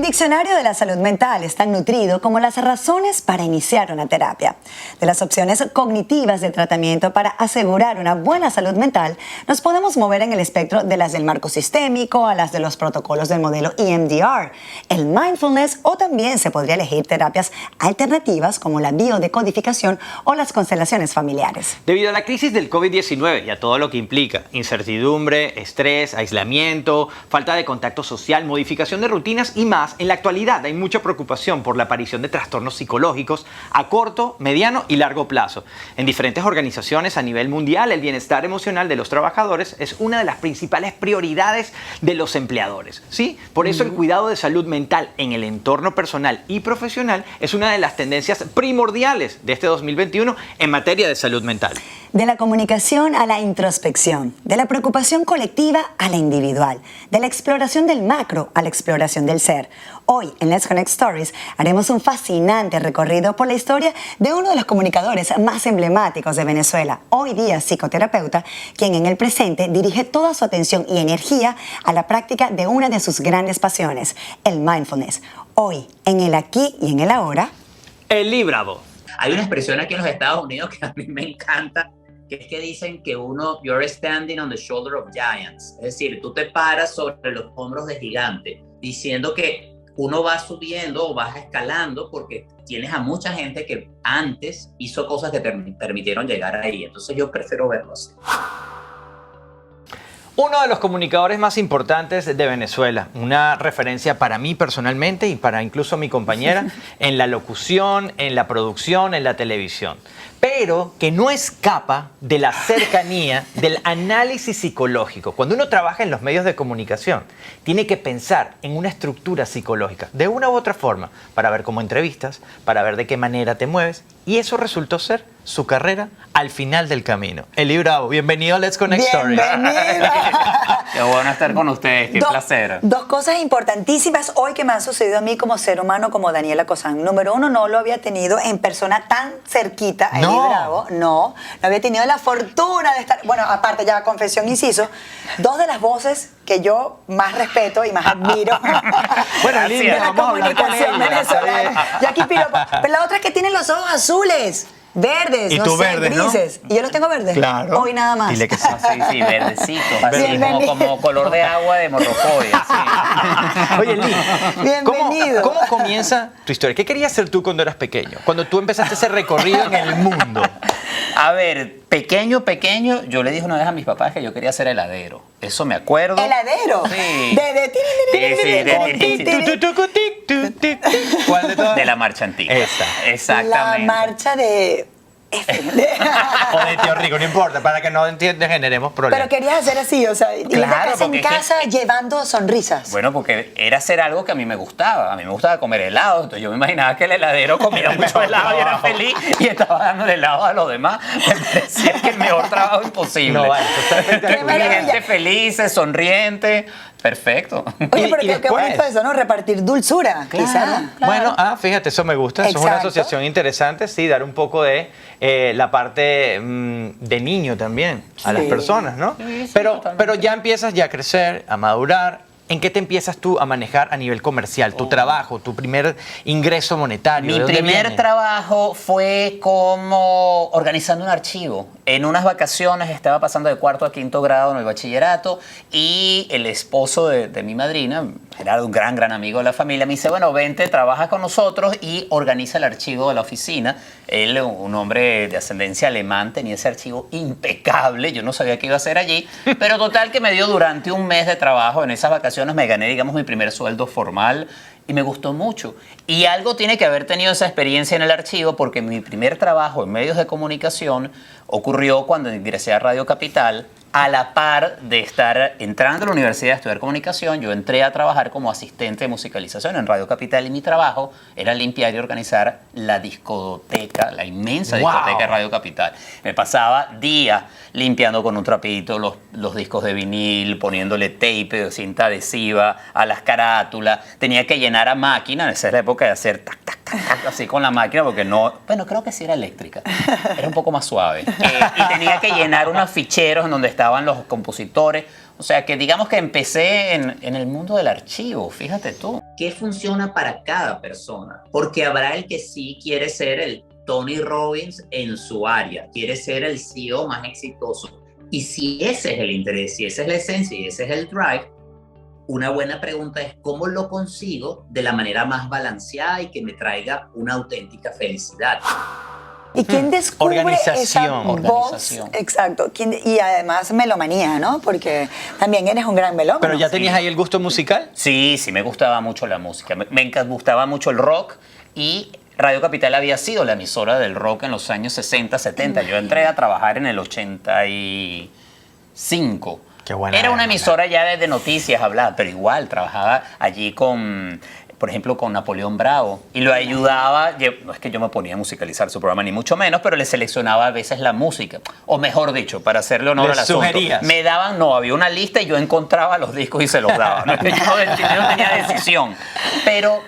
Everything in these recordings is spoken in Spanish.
El diccionario de la salud mental es tan nutrido como las razones para iniciar una terapia. De las opciones cognitivas de tratamiento para asegurar una buena salud mental, nos podemos mover en el espectro de las del marco sistémico a las de los protocolos del modelo EMDR, el mindfulness, o también se podría elegir terapias alternativas como la biodecodificación o las constelaciones familiares. Debido a la crisis del COVID-19 y a todo lo que implica, incertidumbre, estrés, aislamiento, falta de contacto social, modificación de rutinas y más, en la actualidad hay mucha preocupación por la aparición de trastornos psicológicos a corto, mediano y largo plazo. En diferentes organizaciones a nivel mundial, el bienestar emocional de los trabajadores es una de las principales prioridades de los empleadores, ¿sí? Por eso el cuidado de salud mental en el entorno personal y profesional es una de las tendencias primordiales de este 2021 en materia de salud mental. De la comunicación a la introspección, de la preocupación colectiva a la individual, de la exploración del macro a la exploración del ser. Hoy, en Let's Connect Stories, haremos un fascinante recorrido por la historia de uno de los comunicadores más emblemáticos de Venezuela, hoy día psicoterapeuta, quien en el presente dirige toda su atención y energía a la práctica de una de sus grandes pasiones, el mindfulness. Hoy, en el aquí y en el ahora, Eli Bravo. Hay una expresión aquí en los Estados Unidos que a mí me encanta, que es que dicen que you're standing on the shoulder of giants. Es decir, tú te paras sobre los hombros de gigantes, diciendo que uno va subiendo o vas escalando porque tienes a mucha gente que antes hizo cosas que te permitieron llegar ahí. Entonces yo prefiero verlo así. Uno de los comunicadores más importantes de Venezuela, una referencia para mí personalmente y para incluso mi compañera en la locución, en la producción, en la televisión, pero que no escapa de la cercanía del análisis psicológico. Cuando uno trabaja en los medios de comunicación, tiene que pensar en una estructura psicológica, de una u otra forma, para ver cómo entrevistas, para ver de qué manera te mueves, y eso resultó ser su carrera al final del camino. Eli Bravo, bienvenido a Let's Connect Stories. Qué bueno estar con ustedes, qué placer. Dos cosas importantísimas hoy que me han sucedido a mí como ser humano, como Daniela Cosán. Número uno, no lo había tenido en persona tan cerquita a Eli Bravo. No había tenido la fortuna de estar, bueno, aparte ya, confesión, inciso, dos de las voces que yo más respeto y más admiro. Bueno, Linda, vamos a hablar con ella. Y aquí piropo. Pero la otra es que tiene los ojos azules. Verdes, y no tú sé, verdes, grises. ¿no? ¿Y yo los tengo verdes? Claro. Hoy nada más. Dile que sí. Sí, verdecito. Así como color de agua de morrocoy. Oye, Lee, bienvenido. ¿Cómo comienza tu historia? ¿Qué querías ser tú cuando eras pequeño? Cuando tú empezaste ese recorrido en el mundo. A ver, pequeño, yo le dije una vez a mis papás que yo quería ser heladero. Eso me acuerdo. ¿Heladero? Sí. ¿Cuál de todas? De la marcha antigua. Esa. Exactamente. La marcha de... O de Tío Rico, no importa, para que no generemos problemas. Pero querías hacer así, o sea, ir de Claro, casa en porque casa llevando sonrisas. Bueno, porque era hacer algo que a mí me gustaba. A mí me gustaba comer helado. Entonces yo me imaginaba que el heladero comía mucho helado y era feliz y estaba dándole helado a los demás. Me parecía que el mejor trabajo imposible. No, vale, gente feliz, sonriente. Perfecto. Oye, pero qué bonito eso, ¿no? Repartir dulzura, quizá. Bueno, fíjate, eso me gusta. Eso es una asociación interesante, sí, dar un poco de la parte de niño también a las personas, ¿no? Sí, pero ya empiezas ya a crecer, a madurar. ¿En qué te empiezas tú a manejar a nivel comercial? Tu trabajo, tu primer ingreso monetario. Mi primer trabajo fue como organizando un archivo. En unas vacaciones estaba pasando de cuarto a quinto grado en el bachillerato y el esposo de mi madrina, era un gran amigo de la familia, me dice, bueno, vente, trabaja con nosotros y organiza el archivo de la oficina. Él, un hombre de ascendencia alemán, tenía ese archivo impecable. Yo no sabía qué iba a hacer allí, pero total que me dio durante un mes de trabajo en esas vacaciones. Me gané, digamos, mi primer sueldo formal y me gustó mucho. Y algo tiene que haber tenido esa experiencia en el archivo porque mi primer trabajo en medios de comunicación ocurrió cuando ingresé a Radio Capital. A la par de estar entrando a la universidad a estudiar comunicación, yo entré a trabajar como asistente de musicalización en Radio Capital y mi trabajo era limpiar y organizar la discoteca, la inmensa discoteca de Radio Capital. Me pasaba días limpiando con un trapito los discos de vinil, poniéndole tape, cinta adhesiva a las carátulas. Tenía que llenar a máquina, esa es la época de hacer tac, tac, tac, así con la máquina, porque no, bueno, creo que sí era eléctrica, era un poco más suave. Y tenía que llenar unos ficheros en donde estaban los compositores. O sea, que digamos que empecé en el mundo del archivo, fíjate tú. ¿Qué funciona para cada persona? Porque habrá el que sí quiere ser el Tony Robbins en su área, quiere ser el CEO más exitoso. Y si ese es el interés, si esa es la esencia y ese es el drive, una buena pregunta es cómo lo consigo de la manera más balanceada y que me traiga una auténtica felicidad. ¿Y quién descubre esa Organización. voz? Organización. Exacto. Y además melomanía, ¿no? Porque también eres un gran melómano. Pero ya tenías ahí el gusto musical. Sí, sí, me gustaba mucho la música. Me gustaba mucho el rock y Radio Capital había sido la emisora del rock en los años 60, 70. Yo entré a trabajar en el 85. Qué buena Era una época. emisora ya de noticias hablaba, pero igual trabajaba allí con, por ejemplo, con Napoleón Bravo y lo ayudaba. No es que yo me ponía a musicalizar su programa ni mucho menos, pero le seleccionaba a veces la música, o mejor dicho, para hacerle honor ¿Le al asunto. sugerías? Me daban, no, había una lista y yo encontraba los discos y se los daba. No es que yo no tenía decisión, pero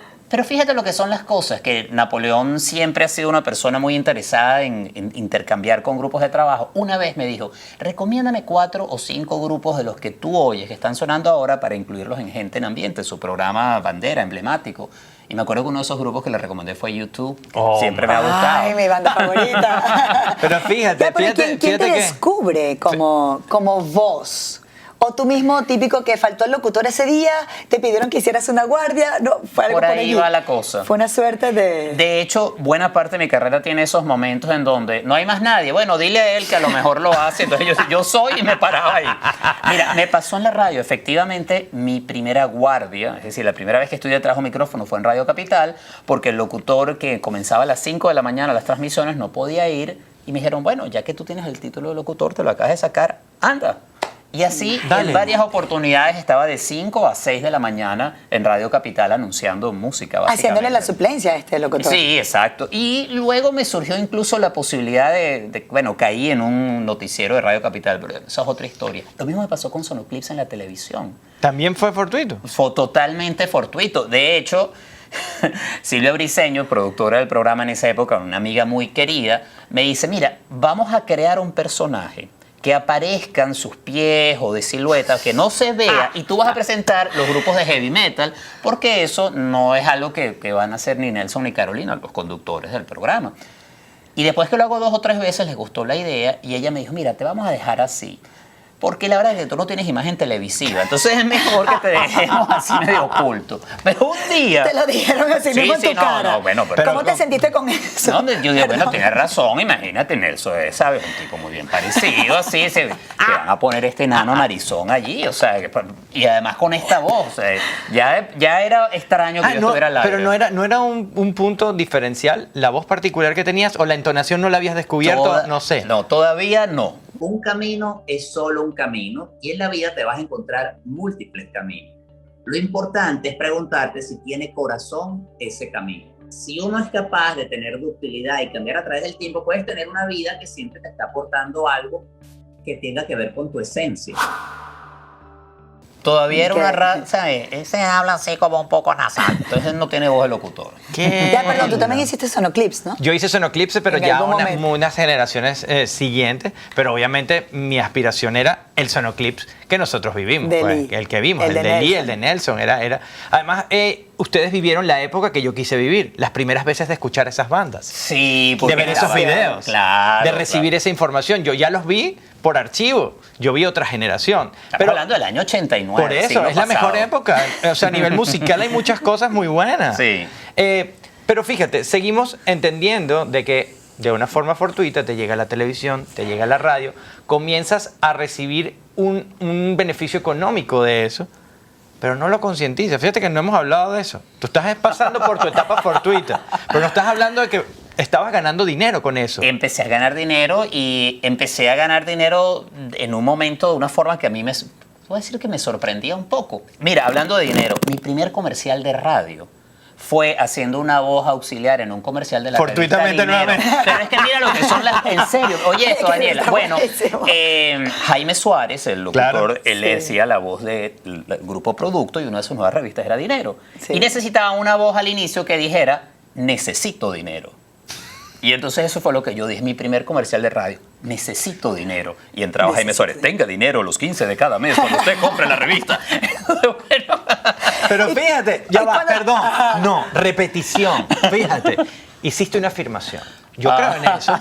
fíjate lo que son las cosas, que Napoleón siempre ha sido una persona muy interesada en intercambiar con grupos de trabajo. Una vez me dijo, recomiéndame 4 o 5 grupos de los que tú oyes, que están sonando ahora, para incluirlos en Gente en Ambiente, su programa bandera, emblemático. Y me acuerdo que uno de esos grupos que le recomendé fue YouTube. Oh, Siempre me ha gustado. Ay, mi banda favorita. Pero fíjate, Ya, pero ¿quién te fíjate que... descubre como voz? O tú mismo, típico que faltó el locutor ese día, te pidieron que hicieras una guardia. No, fue algo Por ahí allí. va la cosa. Fue una suerte de... De hecho, buena parte de mi carrera tiene esos momentos en donde no hay más nadie. Bueno, dile a él que a lo mejor lo hace. Entonces yo soy y me paraba ahí. Mira, me pasó en la radio. Efectivamente, mi primera guardia, es decir, la primera vez que estudié trabajo micrófono fue en Radio Capital, porque el locutor que comenzaba a las 5 de la mañana las transmisiones no podía ir. Y me dijeron, bueno, ya que tú tienes el título de locutor, te lo acabas de sacar, anda. Y así, Dale. en varias oportunidades, estaba de 5 a 6 de la mañana en Radio Capital anunciando música, básicamente. Haciéndole la suplencia a este locutor. Sí, exacto. Y luego me surgió incluso la posibilidad bueno, caí en un noticiero de Radio Capital, pero esa es otra historia. Lo mismo me pasó con Sonoclips en la televisión. También fue fortuito. Fue totalmente fortuito. De hecho, Silvia Briceño, productora del programa en esa época, una amiga muy querida, me dice, mira, vamos a crear un personaje que aparezcan sus pies o de silueta, que no se vea, y tú vas a presentar los grupos de heavy metal, porque eso no es algo que van a hacer ni Nelson ni Carolina, los conductores del programa. Y después que lo hago 2 o 3 veces, les gustó la idea, y ella me dijo, mira, te vamos a dejar así, porque la verdad es que tú no tienes imagen televisiva, entonces es mejor que te dejemos así medio oculto. Pero un día... Te lo dijeron así mismo en tu cara. No, bueno, pero ¿Cómo te sentiste con eso? No, yo digo, bueno, tienes razón, imagínate, Nelson, ¿sabes? Un tipo muy bien parecido, así, te van a poner este enano narizón allí, o sea, y además con esta voz, o sea, ya era extraño que yo estuviera al aire. Pero no era un punto diferencial, la voz particular que tenías o la entonación no la habías descubierto, no sé. No, todavía no. Un camino es solo un camino y en la vida te vas a encontrar múltiples caminos. Lo importante es preguntarte si tiene corazón ese camino. Si uno es capaz de tener ductilidad y cambiar a través del tiempo, puedes tener una vida que siempre te está aportando algo que tenga que ver con tu esencia. Todavía era una raza, ese habla así como un poco nasal, entonces no tiene voz de locutor. ¿Qué? Ya, perdón, tú también hiciste Sonoclips, ¿no? Yo hice Sonoclips, pero En ya algún momento. unas generaciones siguientes. Pero obviamente mi aspiración era el Sonoclips que nosotros vivimos. De Pues, Lee. el que vimos, El el de de Lee, Nelson. el de Nelson. Además, ustedes vivieron la época que yo quise vivir. Las primeras veces de escuchar esas bandas. Sí, De ver esos videos. Claro. De recibir esa información. Yo ya los vi por archivo. Yo vi otra generación. Estamos hablando del año 89. Por eso, siglo es la pasado. mejor época. O sea, a nivel musical hay muchas cosas muy buenas. Sí. Pero fíjate, seguimos entendiendo de que de una forma fortuita te llega la televisión, te llega la radio, comienzas a recibir un beneficio económico de eso, pero no lo concientizas. Fíjate que no hemos hablado de eso. Tú estás pasando por tu etapa fortuita, pero no estás hablando de que estabas ganando dinero con eso. Empecé a ganar dinero y empecé a ganar dinero en un momento de una forma que a mí voy a decir que me sorprendía un poco. Mira, hablando de dinero, mi primer comercial de radio fue haciendo una voz auxiliar en un comercial de la Fortuitamente, revista Dinero. nuevamente. Pero es que mira lo que son las... En serio, oye esto, Daniela. Está Bueno, buenísimo. Jaime Suárez, el locutor, Claro. él le decía la voz del Grupo Producto y una de sus nuevas revistas era Dinero. Sí. Y necesitaba una voz al inicio que dijera necesito dinero. Y entonces eso fue lo que yo dije, mi primer comercial de radio, necesito dinero. Y entraba Jaime Suárez, tenga dinero los 15 de cada mes cuando usted compre la revista. Bueno. Pero fíjate, ya va, perdón, no, repetición, fíjate, hiciste una afirmación. Yo creo en eso.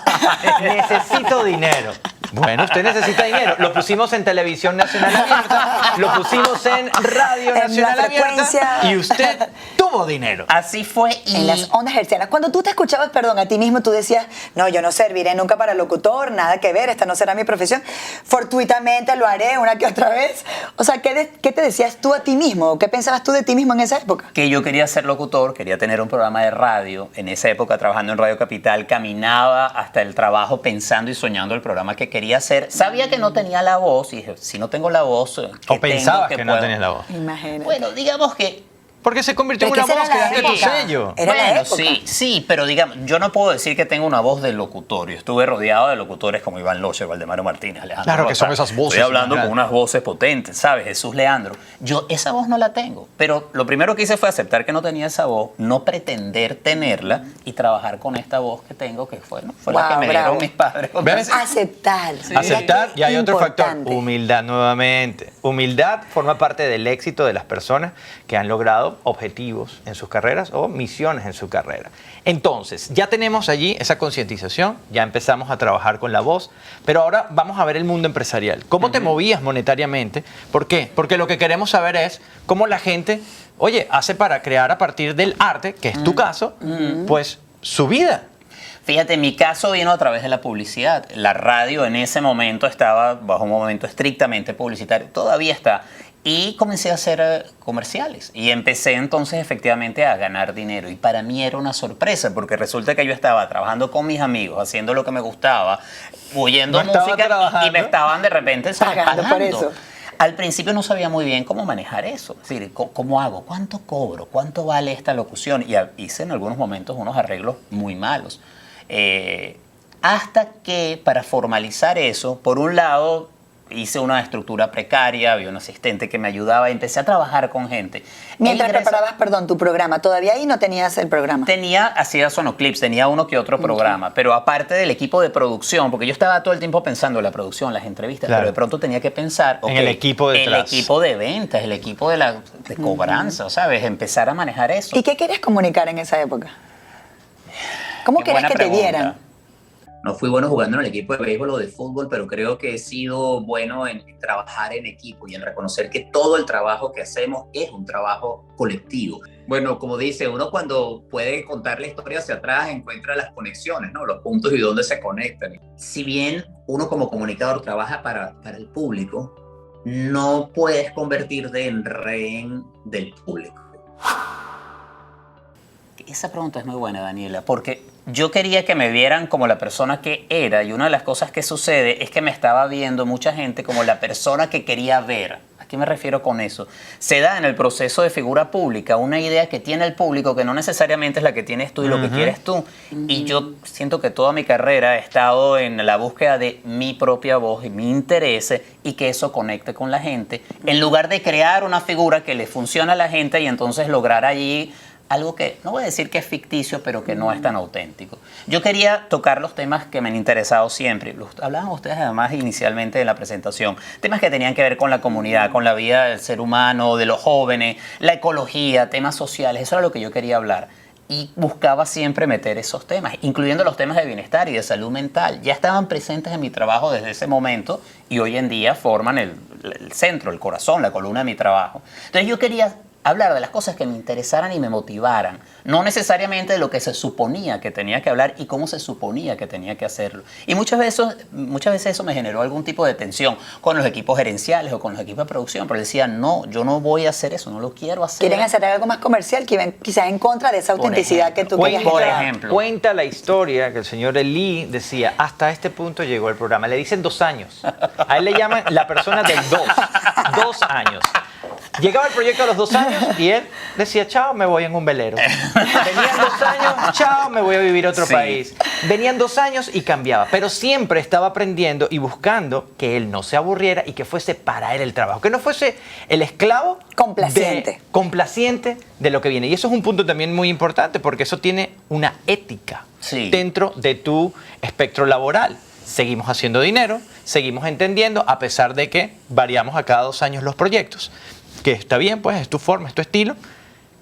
Necesito dinero. Bueno, usted necesita dinero. Lo pusimos en Televisión Nacional Abierta, lo pusimos en Radio Nacional Abierta y usted tuvo dinero. Así fue. Y En las ondas hercianas. Cuando tú te escuchabas, perdón, a ti mismo, tú decías, no, yo no serviré nunca para locutor, nada que ver, esta no será mi profesión. Fortuitamente lo haré una que otra vez. O sea, ¿qué te decías tú a ti mismo? ¿Qué pensabas tú de ti mismo en esa época? que yo quería ser locutor, quería tener un programa de radio. En esa época, trabajando en Radio Capital, caminaba hasta el trabajo pensando y soñando el programa que quería hacer. Sabía que no tenía la voz y dije, si no tengo la voz, ¿qué O pensabas tengo que no puedo? tenías la voz. Imagínate. Bueno, digamos que Porque se convirtió en Pero una es que voz esa que era es de la tu época. sello. Era la bueno, época. sí, pero digamos, yo no puedo decir que tengo una voz de locutor. Yo estuve rodeado de locutores como Iván Locher, Valdemaro Martínez, Alejandro Claro que Rota. son esas voces, Estoy hablando ¿verdad? con unas voces potentes, ¿sabes? Jesús Leandro. Yo esa voz no la tengo, pero lo primero que hice fue aceptar que no tenía esa voz, no pretender tenerla y trabajar con esta voz que tengo, que fue la que Wow, me bravo. dieron mis padres. ¿Ves? Aceptar. Aceptar, y hay otro factor, Importante. humildad nuevamente. Humildad forma parte del éxito de las personas que han logrado objetivos en sus carreras o misiones en su carrera. Entonces, ya tenemos allí esa concientización, ya empezamos a trabajar con la voz, pero ahora vamos a ver el mundo empresarial. ¿Cómo te movías monetariamente? ¿Por qué? Porque lo que queremos saber es cómo la gente, oye, hace para crear a partir del arte, que es tu caso, pues su vida. Fíjate, mi caso vino a través de la publicidad. La radio en ese momento estaba bajo un momento estrictamente publicitario, todavía está. Y comencé a hacer comerciales y empecé entonces efectivamente a ganar dinero. Y para mí era una sorpresa porque resulta que yo estaba trabajando con mis amigos, haciendo lo que me gustaba, oyendo No estaba música y trabajando. me estaban de repente ¿sabes? Pagando por eso. Al principio no sabía muy bien cómo manejar eso. Es decir, ¿cómo hago? ¿Cuánto cobro? ¿Cuánto vale esta locución? Y hice en algunos momentos unos arreglos muy malos. Hasta que para formalizar eso, por un lado hice una estructura precaria, había un asistente que me ayudaba y empecé a trabajar con gente. Mientras E ingresé- preparabas, perdón, tu programa, todavía ahí no tenías el programa. hacía sonoclips, tenía uno que otro programa, pero aparte del equipo de producción, porque yo estaba todo el tiempo pensando en la producción, las entrevistas, Claro. pero de pronto tenía que pensar En ok, el equipo detrás. el equipo de ventas, el equipo de cobranza, ¿sabes? Empezar a manejar eso. ¿Y qué querías comunicar en esa época? ¿Cómo Qué querías buena que te pregunta. dieran? No fui bueno jugando en el equipo de béisbol o de fútbol, pero creo que he sido bueno en trabajar en equipo y en reconocer que todo el trabajo que hacemos es un trabajo colectivo. Bueno, como dice, uno cuando puede contar la historia hacia atrás encuentra las conexiones, ¿no? Los puntos y dónde se conectan. Si bien uno como comunicador trabaja para el público, no puedes convertirte en rehén del público. Esa pregunta es muy buena, Daniela, porque yo quería que me vieran como la persona que era y una de las cosas que sucede es que me estaba viendo mucha gente como la persona que quería ver. ¿A qué me refiero con eso? Se da en el proceso de figura pública una idea que tiene el público que no necesariamente es la que tienes tú y lo que quieres tú. Y yo siento que toda mi carrera he estado en la búsqueda de mi propia voz y mi interés y que eso conecte con la gente, en lugar de crear una figura que le funciona a la gente y entonces lograr allí algo que, no voy a decir que es ficticio, pero que no es tan auténtico. Yo quería tocar los temas que me han interesado siempre. Los hablaban ustedes además inicialmente de la presentación. Temas que tenían que ver con la comunidad, con la vida del ser humano, de los jóvenes, la ecología, temas sociales. Eso era lo que yo quería hablar. Y buscaba siempre meter esos temas, incluyendo los temas de bienestar y de salud mental. Ya estaban presentes en mi trabajo desde ese momento y hoy en día forman el centro, el corazón, la columna de mi trabajo. Entonces yo quería hablar de las cosas que me interesaran y me motivaran, no necesariamente de lo que se suponía que tenía que hablar y cómo se suponía que tenía que hacerlo. Y muchas veces eso me generó algún tipo de tensión con los equipos gerenciales o con los equipos de producción, pero decía, no, yo no voy a hacer eso, no lo quiero hacer. ¿Quieren hacer algo más comercial que iban quizás en contra de esa Por autenticidad que tú ejemplo. querías Por generar? ejemplo. Cuenta la historia que el señor Lee decía, hasta este punto llegó el programa. Le dicen 2 años. A él le llaman la persona del 2. 2 años. Llegaba el proyecto a los 2 años y él decía, chao, me voy en un velero. Venían 2 años, chao, me voy a vivir a otro país. Venían 2 años y cambiaba, pero siempre estaba aprendiendo y buscando que él no se aburriera y que fuese para él el trabajo, que no fuese el esclavo complaciente de lo que viene. Y eso es un punto también muy importante porque eso tiene una ética dentro de tu espectro laboral. Seguimos haciendo dinero, seguimos entendiendo, a pesar de que variamos a cada 2 años los proyectos. Que está bien, pues es tu forma, es tu estilo,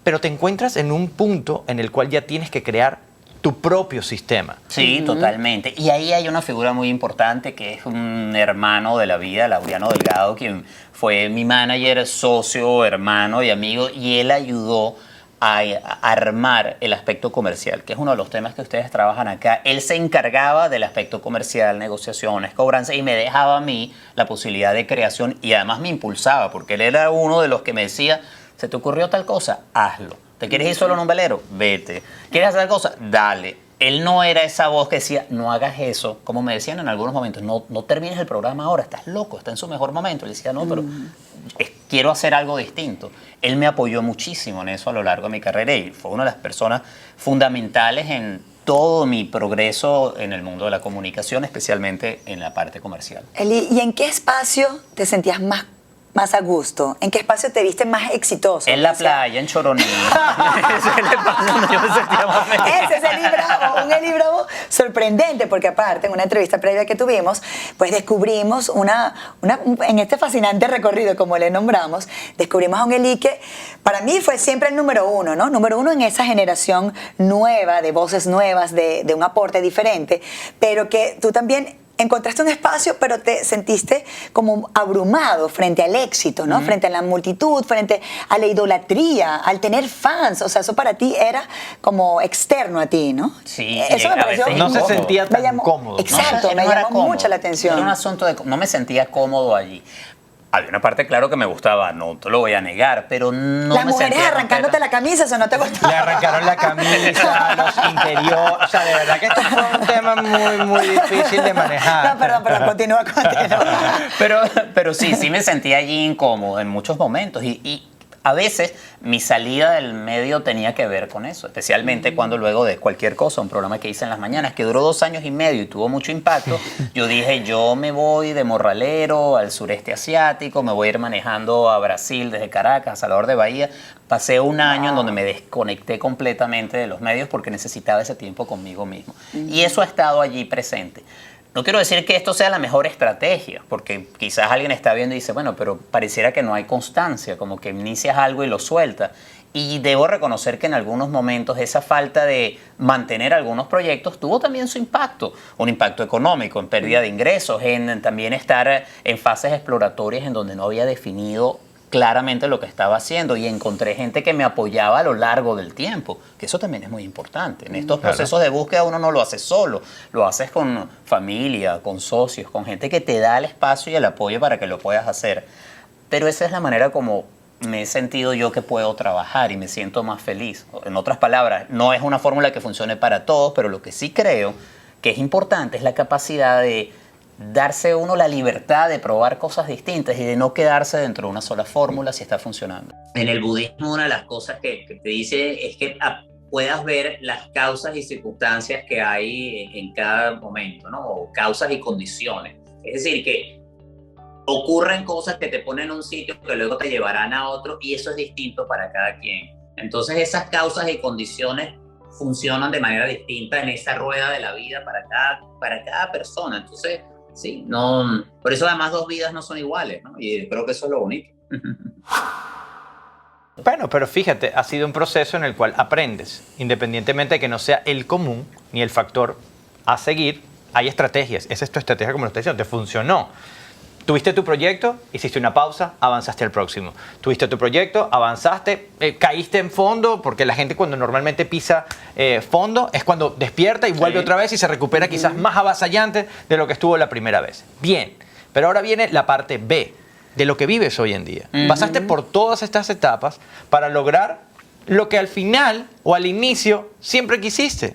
pero te encuentras en un punto en el cual ya tienes que crear tu propio sistema. Sí, totalmente. Y ahí hay una figura muy importante que es un hermano de la vida, Laureano Delgado, quien fue mi manager, socio, hermano y amigo, y él ayudó a armar el aspecto comercial, que es uno de los temas que ustedes trabajan acá. Él se encargaba del aspecto comercial, negociaciones, cobranza, y me dejaba a mí la posibilidad de creación y además me impulsaba, porque él era uno de los que me decía, ¿se te ocurrió tal cosa? Hazlo. ¿Te quieres ir solo en un velero? Vete. ¿Quieres hacer tal cosa? Dale. Él no era esa voz que decía, no hagas eso. Como me decían en algunos momentos, no termines el programa ahora, estás loco, está en su mejor momento. Él decía, no, pero quiero hacer algo distinto. Él me apoyó muchísimo en eso a lo largo de mi carrera y fue una de las personas fundamentales en todo mi progreso en el mundo de la comunicación, especialmente en la parte comercial. Eli, ¿y en qué espacio te sentías más a gusto? ¿En qué espacio te viste más exitoso? En la playa, en Choroní. Ese es el espacio donde yo me sentía más feliz. Ese es Eli Bravo, un Eli Bravo sorprendente, porque aparte, en una entrevista previa que tuvimos, pues descubrimos en este fascinante recorrido, como le nombramos, descubrimos a un Eli que para mí fue siempre el número uno, ¿no? Número uno en esa generación nueva, de voces nuevas, de un aporte diferente, pero que tú también encontraste un espacio, pero te sentiste como abrumado frente al éxito, ¿no? Frente a la multitud, frente a la idolatría, al tener fans. O sea, eso para ti era como externo a ti, ¿no? Sí. Eso me pareció no se sentía tan cómodo. Exacto, No, me no era llamó cómodo. mucho la atención. Era un asunto de... No me sentía cómodo allí. Había una parte, claro, que me gustaba, no te lo voy a negar, pero no Las me mujeres sentía arrancándote la camisa, eso no te gustaba. Le arrancaron la camisa, los interiores. O sea, de verdad que esto fue un tema muy difícil de manejar. No, perdón, continúa. Pero sí me sentía allí incómodo en muchos momentos y a veces mi salida del medio tenía que ver con eso, especialmente cuando luego de cualquier cosa, un programa que hice en las mañanas que duró 2 años y medio y tuvo mucho impacto, yo dije, yo me voy de morralero al sureste asiático, me voy a ir manejando a Brasil desde Caracas, a Salvador de Bahía. Pasé un año en donde me desconecté completamente de los medios porque necesitaba ese tiempo conmigo mismo. Y eso ha estado allí presente. No quiero decir que esto sea la mejor estrategia, porque quizás alguien está viendo y dice, bueno, pero pareciera que no hay constancia, como que inicias algo y lo sueltas. Y debo reconocer que en algunos momentos esa falta de mantener algunos proyectos tuvo también su impacto. Un impacto económico, en pérdida de ingresos, en también estar en fases exploratorias en donde no había definido claramente lo que estaba haciendo y encontré gente que me apoyaba a lo largo del tiempo, que eso también es muy importante. En estos procesos de búsqueda uno no lo hace solo, lo haces con familia, con socios, con gente que te da el espacio y el apoyo para que lo puedas hacer. Pero esa es la manera como me he sentido yo que puedo trabajar y me siento más feliz. En otras palabras, no es una fórmula que funcione para todos, pero lo que sí creo que es importante es la capacidad de darse uno la libertad de probar cosas distintas y de no quedarse dentro de una sola fórmula si está funcionando. En el budismo una de las cosas que te dice es que puedas ver las causas y circunstancias que hay en cada momento, ¿no? O causas y condiciones. Es decir, que ocurren cosas que te ponen en un sitio que luego te llevarán a otro y eso es distinto para cada quien. Entonces esas causas y condiciones funcionan de manera distinta en esa rueda de la vida para cada persona. Entonces, sí, no, por eso además 2 vidas no son iguales, ¿no? Y creo que eso es lo bonito. Bueno, pero fíjate, ha sido un proceso en el cual aprendes, independientemente de que no sea el común ni el factor a seguir, hay estrategias. Esa es tu estrategia, como lo estoy diciendo, te funcionó. Tuviste tu proyecto, hiciste una pausa, avanzaste al próximo. Tuviste tu proyecto, avanzaste, caíste en fondo, porque la gente cuando normalmente pisa fondo es cuando despierta y vuelve otra vez y se recupera quizás más avasallante de lo que estuvo la primera vez. Bien, pero ahora viene la parte B de lo que vives hoy en día. Pasaste por todas estas etapas para lograr lo que al final o al inicio siempre quisiste.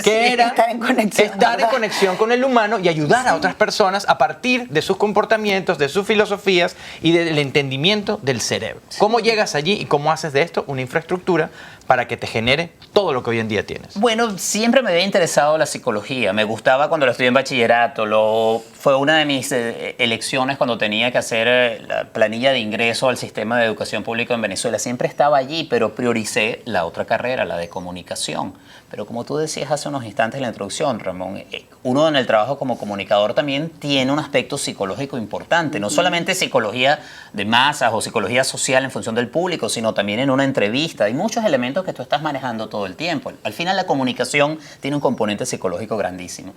que era estar en conexión, estar en ¿verdad? conexión con el humano y ayudar a otras personas a partir de sus comportamientos, de sus filosofías y del entendimiento del cerebro. ¿Cómo llegas allí y cómo haces de esto una infraestructura para que te genere todo lo que hoy en día tienes? Bueno, siempre me había interesado la psicología. Me gustaba cuando lo estudié en bachillerato. Fue una de mis elecciones cuando tenía que hacer la planilla de ingreso al sistema de educación pública en Venezuela. Siempre estaba allí, pero prioricé la otra carrera, la de comunicación. Pero como tú decías hace unos instantes en la introducción, Ramón, uno en el trabajo como comunicador también tiene un aspecto psicológico importante. No solamente psicología de masas o psicología social en función del público, sino también en una entrevista. Hay muchos elementos que tú estás manejando todo el tiempo. Al final la comunicación tiene un componente psicológico grandísimo.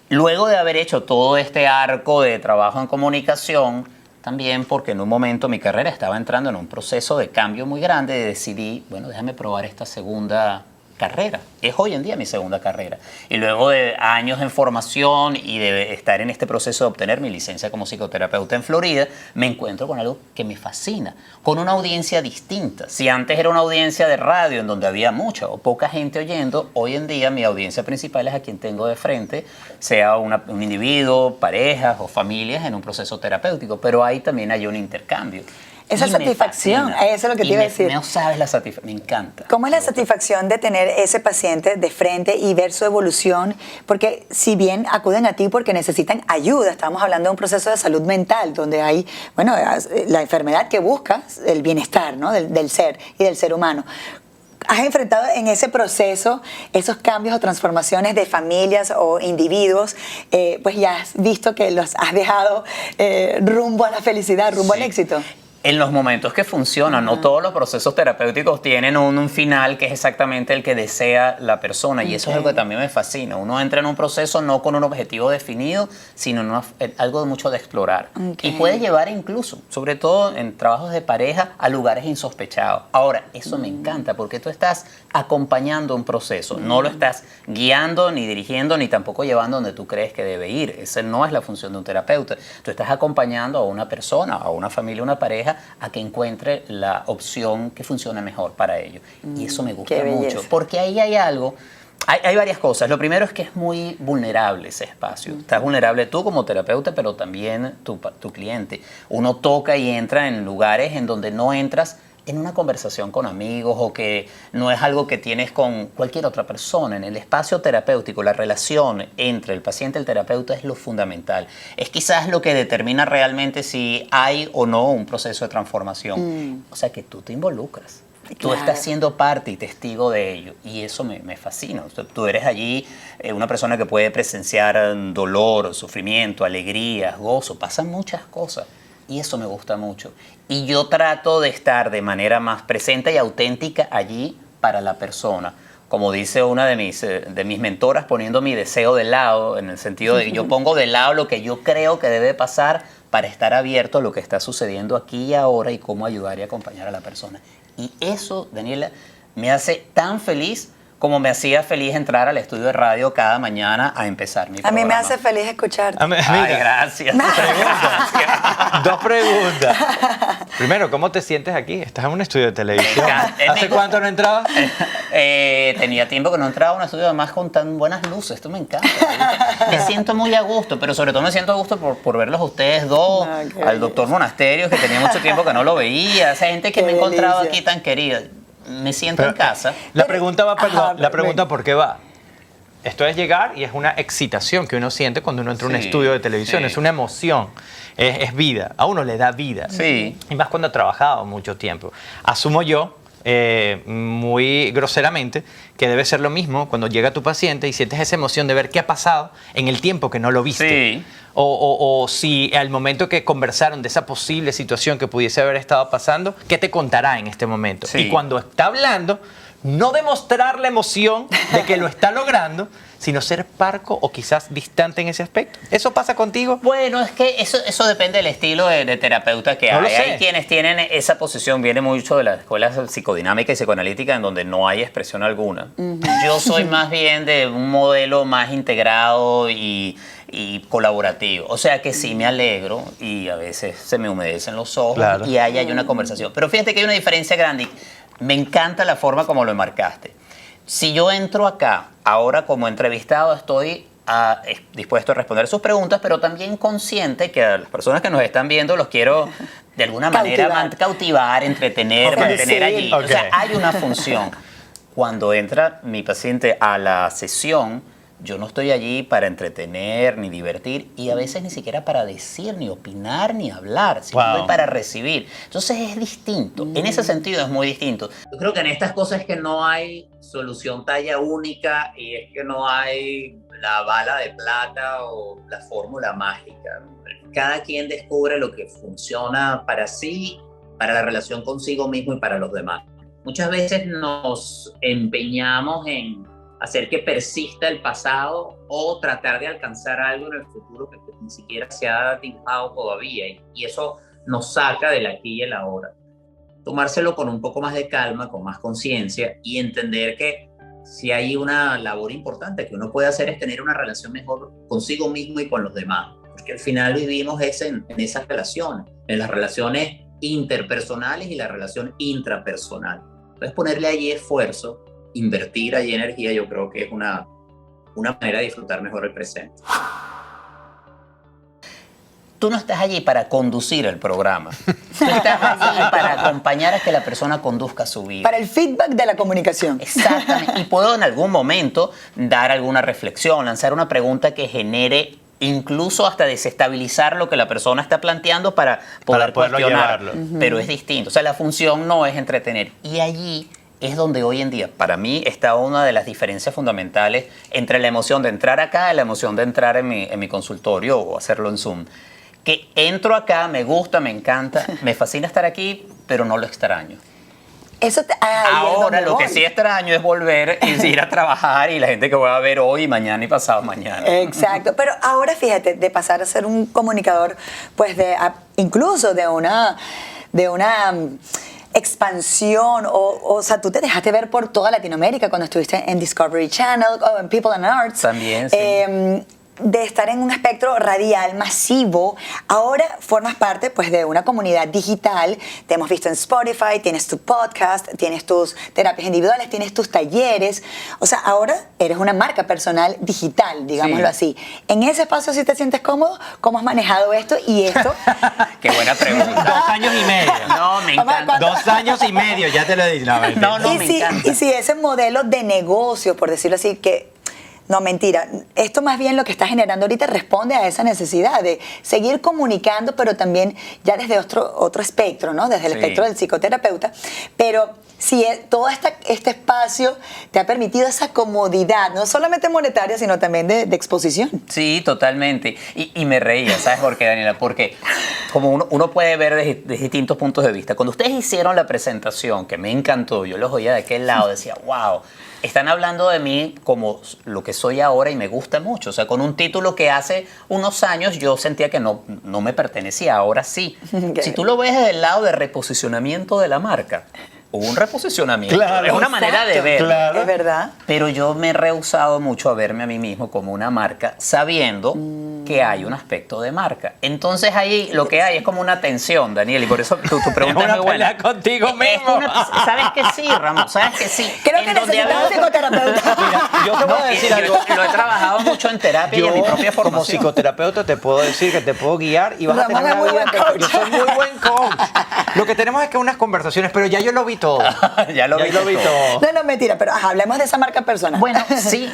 Luego de haber hecho todo este arco de trabajo en comunicación, también porque en un momento mi carrera estaba entrando en un proceso de cambio muy grande, decidí, bueno, déjame probar esta segunda carrera. Es hoy en día mi segunda carrera. Y luego de años en formación y de estar en este proceso de obtener mi licencia como psicoterapeuta en Florida, me encuentro con algo que me fascina, con una audiencia distinta. Si antes era una audiencia de radio en donde había mucha o poca gente oyendo, hoy en día mi audiencia principal es a quien tengo de frente, sea un individuo, parejas o familias en un proceso terapéutico, pero ahí también hay un intercambio. Esa Y me satisfacción, fascina. eso es lo que te Y iba a decir. No sabes la satisfacción, me encanta. ¿Cómo es la satisfacción de tener ese paciente de frente y ver su evolución? Porque si bien acuden a ti porque necesitan ayuda, estamos hablando de un proceso de salud mental donde hay, bueno, la enfermedad que busca el bienestar, ¿no? del ser y del ser humano. ¿Has enfrentado en ese proceso esos cambios o transformaciones de familias o individuos? Pues ya has visto que los has dejado rumbo a la felicidad, rumbo al éxito. En los momentos que funcionan, no todos los procesos terapéuticos tienen un final que es exactamente el que desea la persona, y eso es algo que también me fascina. Uno entra en un proceso no con un objetivo definido, sino algo de mucho de explorar. Y puede llevar incluso, sobre todo en trabajos de pareja, a lugares insospechados. Ahora, eso me encanta porque tú estás acompañando un proceso, no lo estás guiando, ni dirigiendo, ni tampoco llevando donde tú crees que debe ir. Esa no es la función de un terapeuta. Tú estás acompañando a una persona, a una familia, a una pareja, a que encuentre la opción que funcione mejor para ellos. Y eso me gusta mucho, porque ahí hay algo, hay varias cosas. Lo primero es que es muy vulnerable ese espacio. Estás vulnerable tú como terapeuta, pero también tu cliente. Uno toca y entra en lugares en donde no entras en una conversación con amigos o que no es algo que tienes con cualquier otra persona. En el espacio terapéutico, la relación entre el paciente y el terapeuta es lo fundamental. Es quizás lo que determina realmente si hay o no un proceso de transformación. O sea, que tú te involucras. Claro. Tú estás siendo parte y testigo de ello, y eso me fascina. Tú eres allí una persona que puede presenciar dolor, sufrimiento, alegrías, gozo, pasan muchas cosas. Y eso me gusta mucho. Y yo trato de estar de manera más presente y auténtica allí para la persona. Como dice una de mis mentoras, poniendo mi deseo de lado, en el sentido de que yo pongo de lado lo que yo creo que debe pasar para estar abierto a lo que está sucediendo aquí y ahora y cómo ayudar y acompañar a la persona. Y eso, Daniela, me hace tan feliz como me hacía feliz entrar al estudio de radio cada mañana a empezar mi programa. A mí me hace feliz escucharte. Ay, gracias. Dos preguntas. Primero, ¿cómo te sientes aquí? Estás en un estudio de televisión. ¿Hace cuánto no entrabas? Tenía tiempo que no entraba a un estudio además con tan buenas luces. Esto me encanta. Me siento muy a gusto, pero sobre todo me siento a gusto por verlos a ustedes dos, al doctor Monasterios, que tenía mucho tiempo que no lo veía, esa gente que me he encontrado aquí tan querida. Me siento en casa. La pregunta va, perdón, la pregunta ¿por qué va? Esto es llegar y es una excitación que uno siente cuando uno entra a un estudio de televisión. Es una emoción, es vida. A uno le da vida. Sí. Y más cuando ha trabajado mucho tiempo. Asumo yo, muy groseramente, que debe ser lo mismo cuando llega tu paciente y sientes esa emoción de ver qué ha pasado en el tiempo que no lo viste. Sí. O si al momento que conversaron de esa posible situación que pudiese haber estado pasando, ¿qué te contará en este momento? Sí. Y cuando está hablando, no demostrar la emoción de que lo está logrando, sino ser parco o quizás distante en ese aspecto. ¿Eso pasa contigo? Bueno, es que eso depende del estilo de terapeuta que No lo hay. sé. Hay quienes tienen esa posición, viene mucho de la escuela psicodinámica y psicoanalítica, en donde no hay expresión alguna. Yo soy más bien de un modelo más integrado y colaborativo. O sea que sí me alegro y a veces se me humedecen los ojos. Claro. Y ahí hay una conversación. Pero fíjate que hay una diferencia grande. Me encanta la forma como lo enmarcaste. Si yo entro acá, ahora como entrevistado estoy dispuesto a responder sus preguntas, pero también consciente que a las personas que nos están viendo los quiero de alguna manera cautivar, entretener, mantener allí. Okay. O sea, hay una función. Cuando entra mi paciente a la sesión, yo no estoy allí para entretener ni divertir y a veces ni siquiera para decir, ni opinar, ni hablar, sino estoy para recibir. Entonces es distinto. En ese sentido es muy distinto. Yo creo que en estas cosas es que no hay solución talla única y es que no hay la bala de plata o la fórmula mágica. Cada quien descubre lo que funciona para sí, para la relación consigo mismo y para los demás. Muchas veces nos empeñamos en hacer que persista el pasado o tratar de alcanzar algo en el futuro que ni siquiera se ha dibujado todavía y eso nos saca del aquí y el ahora. Tomárselo con un poco más de calma, con más conciencia y entender que si hay una labor importante que uno puede hacer es tener una relación mejor consigo mismo y con los demás, porque al final vivimos en esas relaciones, en las relaciones interpersonales y la relación intrapersonal. Entonces ponerle allí esfuerzo, invertir allí energía, yo creo que es una manera de disfrutar mejor el presente. Tú no estás allí para conducir el programa. Tú estás allí para acompañar a que la persona conduzca su vida. Para el feedback de la comunicación. Exactamente. Y puedo en algún momento dar alguna reflexión, lanzar una pregunta que genere incluso hasta desestabilizar lo que la persona está planteando para poder cuestionarlo. Pero es distinto. O sea, la función no es entretener. Y allí es donde hoy en día, para mí, está una de las diferencias fundamentales entre la emoción de entrar acá y la emoción de entrar en mi consultorio o hacerlo en Zoom. Que entro acá, me gusta, me encanta, me fascina estar aquí, pero no lo extraño. Ahora lo que sí extraño es volver y ir a trabajar y la gente que voy a ver hoy, mañana y pasado mañana. Exacto, pero ahora fíjate, de pasar a ser un comunicador, pues incluso de una expansión, o sea, tú te dejaste ver por toda Latinoamérica cuando estuviste en Discovery Channel, o en People and Arts. También, sí. De estar en un espectro radial masivo, ahora formas parte pues de una comunidad digital. Te hemos visto en Spotify, tienes tu podcast, tienes tus terapias individuales, tienes tus talleres. O sea, ahora eres una marca personal digital, digámoslo así. ¿En ese espacio sí te sientes cómodo? ¿Cómo has manejado esto y esto? Qué buena pregunta. 2 años y medio. No, me encanta. 2 años y medio, ya te lo dije. No, me encanta. Y si ese modelo de negocio, por decirlo así, que... No, mentira. Esto más bien lo que está generando ahorita responde a esa necesidad de seguir comunicando, pero también ya desde otro espectro, ¿no? Desde el espectro del psicoterapeuta. Pero si todo este espacio te ha permitido esa comodidad, no solamente monetaria, sino también de exposición. Sí, totalmente. Y me reía, ¿sabes por qué, Daniela? Porque como uno puede ver desde distintos puntos de vista. Cuando ustedes hicieron la presentación, que me encantó, yo los oía de aquel lado, decía, wow, están hablando de mí como lo que soy ahora y me gusta mucho. O sea, con un título que hace unos años yo sentía que no me pertenecía, ahora sí. Si tú lo ves desde el lado de reposicionamiento de la marca, hubo un reposicionamiento. Claro, es una manera de ver. Claro. Es verdad. Pero yo me he rehusado mucho a verme a mí mismo como una marca, sabiendo que hay un aspecto de marca. Entonces ahí lo que hay es como una tensión, Daniel, y por eso tu pregunta es muy buena. Pelea contigo mismo. ¿Sabes que sí, Ramón? ¿Sabes que sí? Creo que necesitas un psicoterapeuta. Mira, yo te voy a decir algo. Lo he trabajado mucho en terapia y en mi propia como formación. psicoterapeuta te puedo decir que te puedo guiar y vas a tener Ramón es una muy vida. buen coach. Yo soy muy buen coach. Lo que tenemos es que unas conversaciones, pero ya yo lo vi todo. Ya lo vi todo. No, mentira, pero hablemos de esa marca personal. Bueno, sí,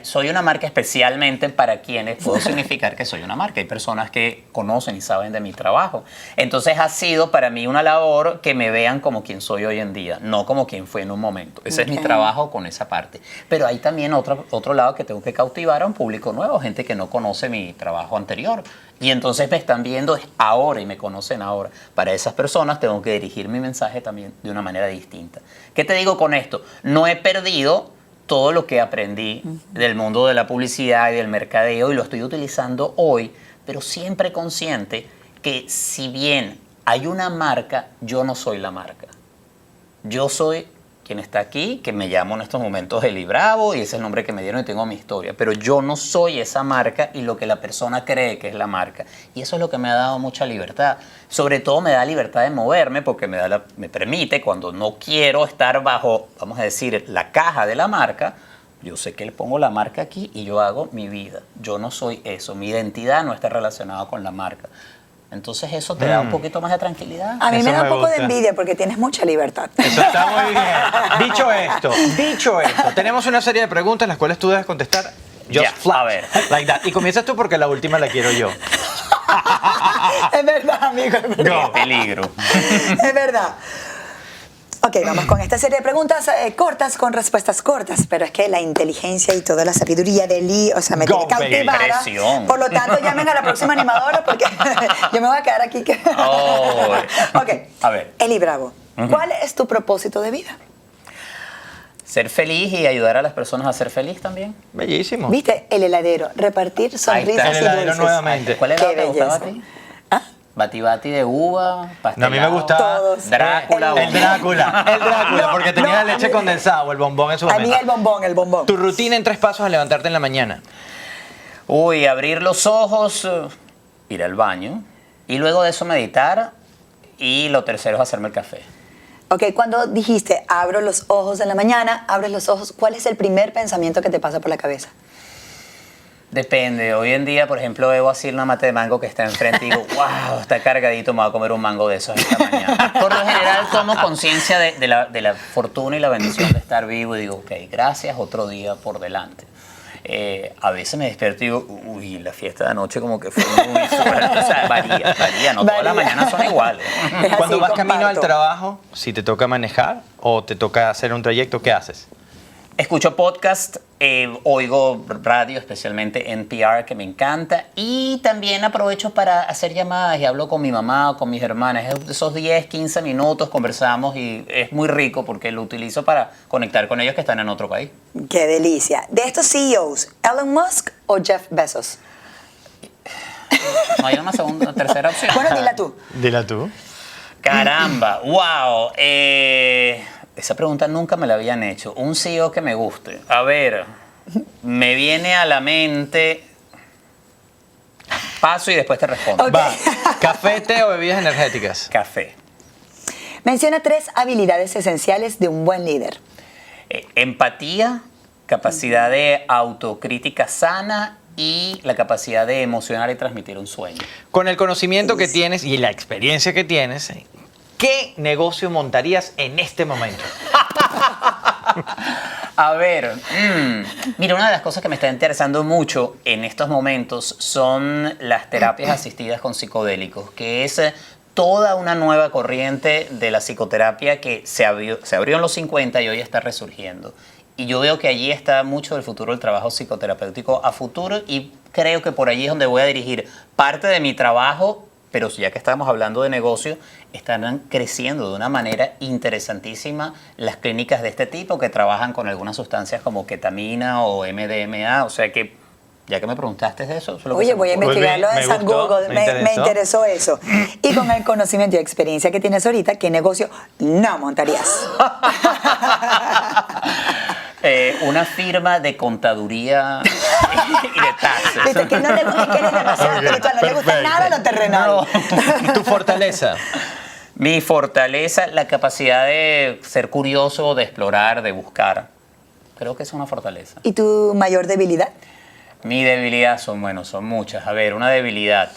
soy una marca especialmente para quienes puedo significar que soy una marca. Hay personas que conocen y saben de mi trabajo. Entonces ha sido para mí una labor que me vean como quien soy hoy en día, no como quien fue en un momento. Ese es mi trabajo con esa parte. Pero hay también otro lado que tengo que cautivar a un público nuevo, gente que no conoce mi trabajo anterior. Y entonces me están viendo ahora y me conocen ahora. Para esas personas tengo que dirigir mi mensaje también de una manera distinta. ¿Qué te digo con esto? No he perdido todo lo que aprendí del mundo de la publicidad y del mercadeo y lo estoy utilizando hoy, pero siempre consciente que si bien hay una marca, yo no soy la marca. Yo soy quien está aquí, que me llamo en estos momentos Eli Bravo y ese es el nombre que me dieron y tengo mi historia, pero yo no soy esa marca y lo que la persona cree que es la marca. Y eso es lo que me ha dado mucha libertad. Sobre todo me da libertad de moverme porque me permite, cuando no quiero estar bajo, vamos a decir, la caja de la marca, yo sé que le pongo la marca aquí y yo hago mi vida. Yo no soy eso, mi identidad no está relacionada con la marca. Entonces eso te da un poquito más de tranquilidad. A mí Eso me da me un poco de gusta. envidia porque tienes mucha libertad. Eso está muy bien. Dicho esto, tenemos una serie de preguntas las cuales tú debes contestar just Ya, flat, a ver. like that. Y comienzas tú porque la última la quiero yo. Es verdad, amigo, es verdad. ¡Qué peligro! Es verdad. Ok, vamos con esta serie de preguntas cortas con respuestas cortas, pero es que la inteligencia y toda la sabiduría de Lee, o sea, me tiene Go, baby. cautivada. Presión. Por lo tanto, llamen a la próxima animadora porque yo me voy a quedar aquí. Oh. Ok, A ver. Eli Bravo, ¿cuál es tu propósito de vida? Ser feliz y ayudar a las personas a ser feliz también. Bellísimo. ¿Viste? El heladero, repartir sonrisas está. y El heladero dulces. nuevamente. ¿Cuál es Qué la que te gustaba a belleza. ti? ¿Ah? Bati bati de uva, pastelado. No, a mí me gustaba Todos. Drácula. el Drácula, porque tenía la leche condensada o el bombón en su A mí momento. el bombón. Tu rutina en 3 pasos al levantarte en la mañana. Uy, abrir los ojos, ir al baño y luego de eso meditar y lo tercero es hacerme el café. Ok, cuando dijiste abro los ojos en la mañana, abres los ojos, ¿cuál es el primer pensamiento que te pasa por la cabeza? Depende. Hoy en día, por ejemplo, veo así una mate de mango que está enfrente y digo, wow, está cargadito, me voy a comer un mango de esos esta mañana. Por lo general tomo conciencia de la fortuna y la bendición de estar vivo y digo, ok, gracias, otro día por delante. A veces me despierto y digo, uy, la fiesta de anoche como que fue muy fuerte. O sea, varía, no todas las Varía. mañanas son iguales. Es Cuando así, vas camino al comparto. trabajo, si te toca manejar o te toca hacer un trayecto, ¿qué haces? Escucho podcast, oigo radio, especialmente NPR, que me encanta, y también aprovecho para hacer llamadas y hablo con mi mamá o con mis hermanas. Esos 10, 15 minutos conversamos y es muy rico porque lo utilizo para conectar con ellos que están en otro país. Qué delicia. De estos CEOs, ¿Elon Musk o Jeff Bezos? ¿No hay una segunda, tercera opción? Bueno, dila tú. Dila tú. Caramba, wow. Esa pregunta nunca me la habían hecho. Un CEO que me guste. A ver, me viene a la mente. Paso y después te respondo. Ok. Va. ¿Café, té o bebidas energéticas? Café. Menciona 3 habilidades esenciales de un buen líder. Empatía, capacidad de autocrítica sana y la capacidad de emocionar y transmitir un sueño. Con el conocimiento que tienes y la experiencia que tienes, ¿qué negocio montarías en este momento? A ver, mira, una de las cosas que me está interesando mucho en estos momentos son las terapias asistidas con psicodélicos, que es toda una nueva corriente de la psicoterapia que se abrió en los 50 y hoy está resurgiendo. Y yo veo que allí está mucho del futuro del trabajo psicoterapéutico a futuro y creo que por allí es donde voy a dirigir parte de mi trabajo, pero ya que estamos hablando de negocio, estarán creciendo de una manera interesantísima las clínicas de este tipo que trabajan con algunas sustancias como ketamina o MDMA, o sea que ya que me preguntaste de eso, es lo que Oye, se me voy a ocurre. investigarlo Muy de bien, San me gustó, Google. Me interesó eso. Y con el conocimiento y experiencia que tienes ahorita, ¿qué negocio no montarías? Una firma de contaduría y de taxes. Viste que no le gusta, que eres demasiado espiritual, no le gusta nada lo terrenal. Tu fortaleza. Mi fortaleza, la capacidad de ser curioso, de explorar, de buscar. Creo que es una fortaleza. ¿Y tu mayor debilidad? Mi debilidad son muchas. A ver, una debilidad.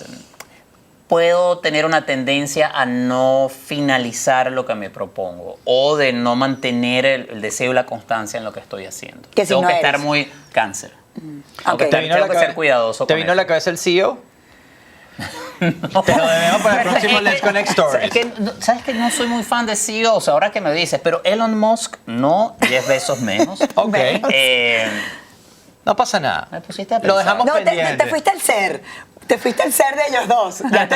Puedo tener una tendencia a no finalizar lo que me propongo o de no mantener el deseo y la constancia en lo que estoy haciendo. ¿Qué signo Tengo que estar eres? muy cáncer. Tengo Ok. que, tengo que ser cuidadoso ¿Te con vino a eso. la cabeza el CEO? Te lo debemos para el próximo Let's Connect Stories. ¿Sabes que no soy muy fan de CEOs ahora que me dices? Pero Elon Musk no, 10 besos menos. Ok. Eh, No pasa nada. Me pusiste a Lo pensar. dejamos No, pendiente. te fuiste al ser. Te fuiste al ser de ellos dos. Ya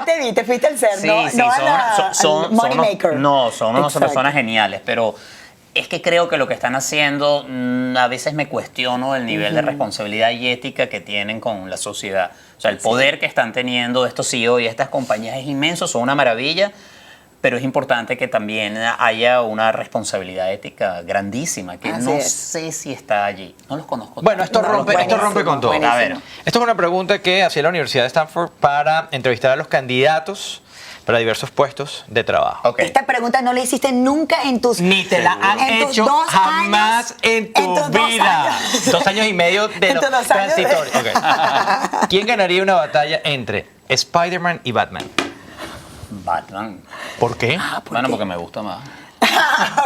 te vi, te fuiste al ser. Sí, no, sí, no al money unos- maker. No, son unas Exacto. personas geniales, pero es que creo que lo que están haciendo, a veces me cuestiono el nivel de responsabilidad y ética que tienen con la sociedad. O sea, el poder que están teniendo estos CEO y estas compañías es inmenso, son una maravilla, pero es importante que también haya una responsabilidad ética grandísima, que Así no es. sé si está allí. No los conozco. Bueno, tanto. esto rompe con todo. buenísimo. A ver. Esto es una pregunta que hacía la Universidad de Stanford para entrevistar a los candidatos para diversos puestos de trabajo. Ok. Esta pregunta no la hiciste nunca en tus... Ni te la han en tus hecho 2 jamás años, en tu tus 2 vida. años. 2 años y medio de En lo tus 2 años de- transitorio. Ok. ¿Quién ganaría una batalla entre Spider-Man y Batman? Batman. ¿Por qué? Bueno, porque me gusta más.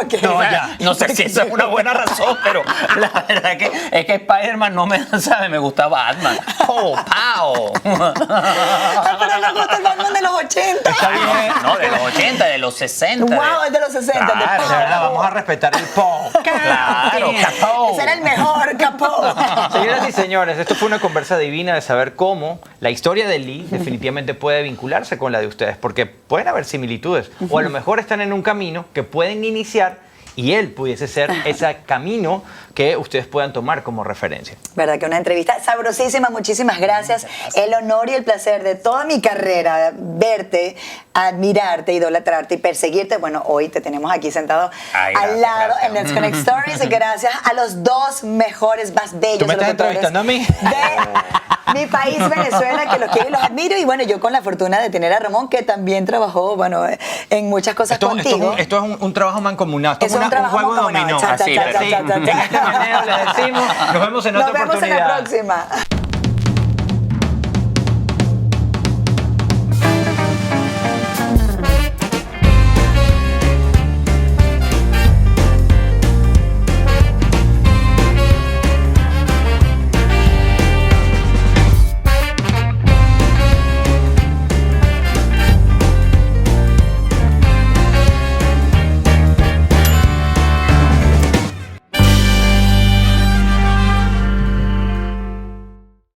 Ok. No, O sea, ya. no sé si esa es una buena razón, pero la verdad es que Spider-Man no me sabe, me gusta Batman. ¡Oh, pao! Ay, pero me gusta el Batman de los 80. Está bien. No, de los 80, de los 60. Wow, es de los 60. Claro, de De Pau. verdad, vamos a respetar el po. Claro, capó. Ese era el mejor, capó. Señoras y señores, esto fue una conversa divina de saber cómo la historia de Lee definitivamente puede vincularse con la de ustedes, porque pueden haber similitudes, o a lo mejor están en un camino que pueden iniciar y él pudiese ser ese camino que ustedes puedan tomar como referencia. Verdad que una entrevista sabrosísima, muchísimas gracias. El honor y el placer de toda mi carrera, verte, admirarte, idolatrarte y perseguirte. Bueno, hoy te tenemos aquí sentado Ay, al gracias, lado gracias. en Let's Connect Stories. Gracias a los 2 mejores, más bellos. ¿Tú me estás locutores entrevistando a mí? De mi país, Venezuela, que los quiero y los admiro. Y bueno, yo con la fortuna de tener a Ramón, que también trabajó, bueno, en muchas cosas contigo. Esto es un trabajo mancomunado, esto es Es un un trabajo juego de mancomunado. dominó. Cha, cha, Así, cha, ¿verdad? cha, cha, cha, cha. En este meneo le decimos, nos vemos en otra Nos vemos en oportunidad. la próxima.